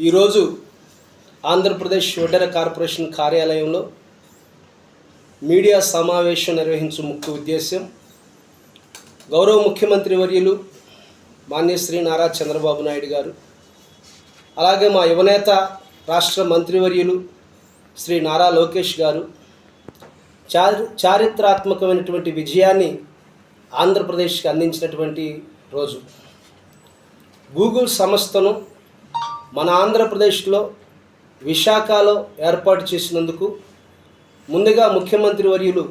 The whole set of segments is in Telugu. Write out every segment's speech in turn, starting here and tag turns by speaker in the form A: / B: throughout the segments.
A: ఈరోజు ఆంధ్రప్రదేశ్ ఒడ్డెర కార్పొరేషన్ కార్యాలయంలో మీడియా సమావేశం నిర్వహించే ముఖ్య ఉద్దేశ్యం గౌరవ ముఖ్యమంత్రి వర్యులు మాన్యశ్రీ నారా చంద్రబాబు నాయుడు గారు, అలాగే మా యువనేత రాష్ట్ర మంత్రివర్యులు శ్రీ నారా లోకేష్ గారు చారిత్రాత్మకమైనటువంటి విజయాన్ని ఆంధ్రప్రదేశ్కి అందించినటువంటి రోజు. గూగుల్ సంస్థను మన ఆంధ్రప్రదేశ్లో విశాఖలో ఏర్పాటు చేసినందుకు ముందుగా ముఖ్యమంత్రి వర్యులు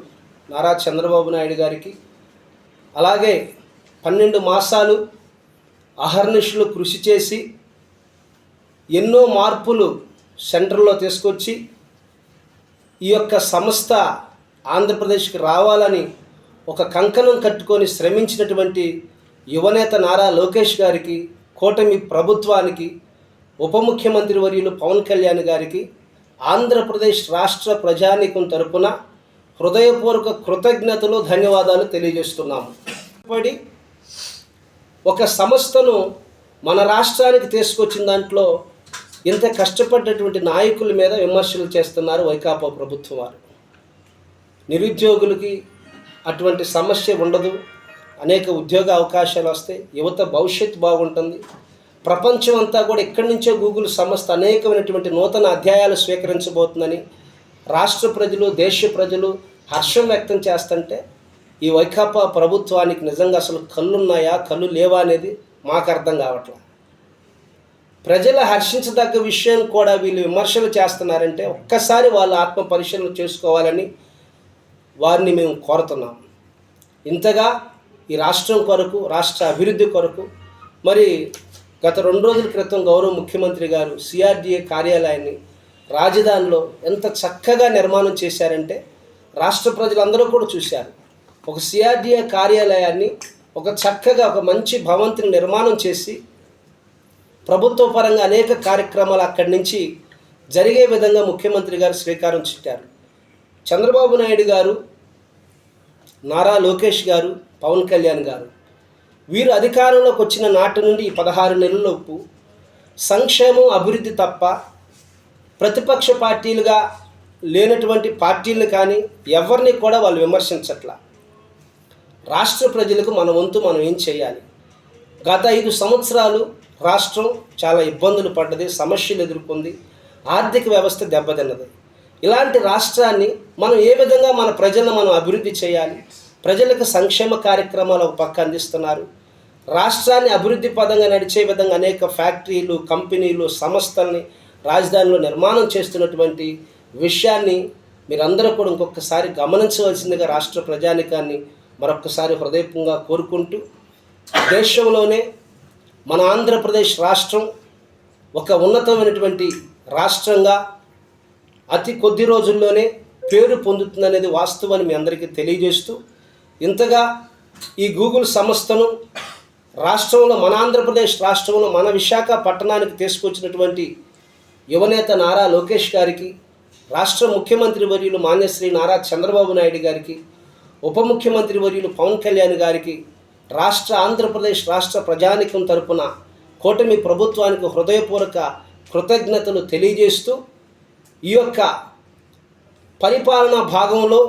A: నారా చంద్రబాబు నాయుడు గారికి, అలాగే 12 మాసాలు అహర్నిశలు కృషి చేసి ఎన్నో మార్పులు సెంటర్లో తీసుకొచ్చి ఈ యొక్క సంస్థ ఆంధ్రప్రదేశ్కి రావాలని ఒక కంకణం కట్టుకొని శ్రమించినటువంటి యువనేత నారా లోకేష్ గారికి, కూటమి ప్రభుత్వానికి, ఉప ముఖ్యమంత్రి వర్యులు పవన్ కళ్యాణ్ గారికి ఆంధ్రప్రదేశ్ రాష్ట్ర ప్రజానీకం తరపున హృదయపూర్వక కృతజ్ఞతలు, ధన్యవాదాలు తెలియజేస్తున్నాము. ఒక సంస్థను మన రాష్ట్రానికి తీసుకొచ్చిన దాంట్లో ఇంత కష్టపడ్డటువంటి నాయకుల మీద విమర్శలు చేస్తున్నారు వైకాపా ప్రభుత్వం వారు. నిరుద్యోగులకి అటువంటి సమస్య ఉండదు, అనేక ఉద్యోగ అవకాశాలు వస్తాయి, యువత భవిష్యత్తు బాగుంటుంది. ప్రపంచం అంతా కూడా ఇక్కడి నుంచే గూగుల్ సంస్థ అనేకమైనటువంటి నూతన అధ్యాయాలు స్వీకరించబోతుందని రాష్ట్ర ప్రజలు, దేశ ప్రజలు హర్షం వ్యక్తం చేస్తుంటే ఈ వైకాపా ప్రభుత్వానికి నిజంగా అసలు కళ్ళున్నాయా, కళ్ళు లేవా అనేది మాకు అర్థం కావట్లేదు. ప్రజల హర్షించదగ్గ విషయం కూడా వీళ్ళు విమర్శలు చేస్తున్నారంటే ఒక్కసారి వాళ్ళ ఆత్మ పరిశీలన చేసుకోవాలని వారిని మేము కోరుతున్నాం. ఇంతగా ఈ రాష్ట్రం కొరకు, రాష్ట్ర అభివృద్ధి కొరకు మరి గత 2 రోజుల క్రితం గౌరవ ముఖ్యమంత్రి గారు సిఆర్డీఏ కార్యాలయాన్ని రాజధానిలో ఎంత చక్కగా నిర్మాణం చేశారంటే రాష్ట్ర ప్రజలందరూ కూడా చూశారు. ఒక సిఆర్డీఏ కార్యాలయాన్ని ఒక చక్కగా ఒక మంచి భవంతిని నిర్మాణం చేసి ప్రభుత్వ పరంగా అనేక కార్యక్రమాలు అక్కడి నుంచి జరిగే విధంగా ముఖ్యమంత్రి గారు శ్రీకారం చుట్టారు. చంద్రబాబు నాయుడు గారు, నారా లోకేష్ గారు, పవన్ కళ్యాణ్ గారు వీరు అధికారంలోకి వచ్చిన నాటి నుండి 16 నెలలలోపు సంక్షేమం, అభివృద్ధి తప్ప ప్రతిపక్ష పార్టీలుగా లేనటువంటి పార్టీలను కానీ ఎవరిని కూడా వాళ్ళు విమర్శించట్లా. రాష్ట్ర ప్రజలకు మన వంతు మనం ఏం చేయాలి? గత 5 సంవత్సరాలు రాష్ట్రం చాలా ఇబ్బందులు పడ్డది, సమస్యలు ఎదుర్కొంది, ఆర్థిక వ్యవస్థ దెబ్బతిన్నది. ఇలాంటి రాష్ట్రాన్ని మనం ఏ విధంగా మన ప్రజలను మనం అభివృద్ధి చేయాలి? ప్రజలకు సంక్షేమ కార్యక్రమాలు ఒక పక్క అందిస్తున్నారు, రాష్ట్రాన్ని అభివృద్ధి పదంగా నడిచే విధంగా అనేక ఫ్యాక్టరీలు, కంపెనీలు, సంస్థల్ని రాజధానిలో నిర్మాణం చేస్తున్నటువంటి విషయాన్ని మీరందరూ కూడా ఇంకొకసారి గమనించవలసిందిగా రాష్ట్ర ప్రజానికాన్ని మరొకసారి హృదయపూర్వకంగా కోరుకుంటూ, దేశంలోనే మన ఆంధ్రప్రదేశ్ రాష్ట్రం ఒక ఉన్నతమైనటువంటి రాష్ట్రంగా అతి కొద్ది రోజుల్లోనే పేరు పొందుతుందనేది వాస్తవాన్ని మీ అందరికీ తెలియజేస్తూ, ఇంతగా ఈ గూగుల్ సంస్థను రాష్ట్రంలో, మన ఆంధ్రప్రదేశ్ రాష్ట్రంలో, మన విశాఖ పట్టణానికి తీసుకొచ్చినటువంటి యువనేత నారా లోకేష్ గారికి, రాష్ట్ర ముఖ్యమంత్రి వర్యులు మాన్యశ్రీ నారా చంద్రబాబు నాయుడు గారికి, ఉప ముఖ్యమంత్రి వర్యులు పవన్ కళ్యాణ్ గారికి, ఆంధ్రప్రదేశ్ రాష్ట్ర ప్రజానీకం తరపున కూటమి ప్రభుత్వానికి హృదయపూర్వక కృతజ్ఞతలు తెలియజేస్తూ, ఈ యొక్క పరిపాలనా భాగంలో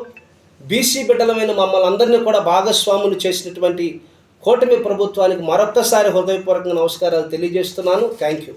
A: బీసీ బిడ్డలమైన మమ్మల్ని అందరినీ కూడా భాగస్వాములు చేసినటువంటి కూటమి ప్రభుత్వానికి మరొక్కసారి హృదయపూర్వక నమస్కారాలు తెలియజేస్తున్నాను. Thank you.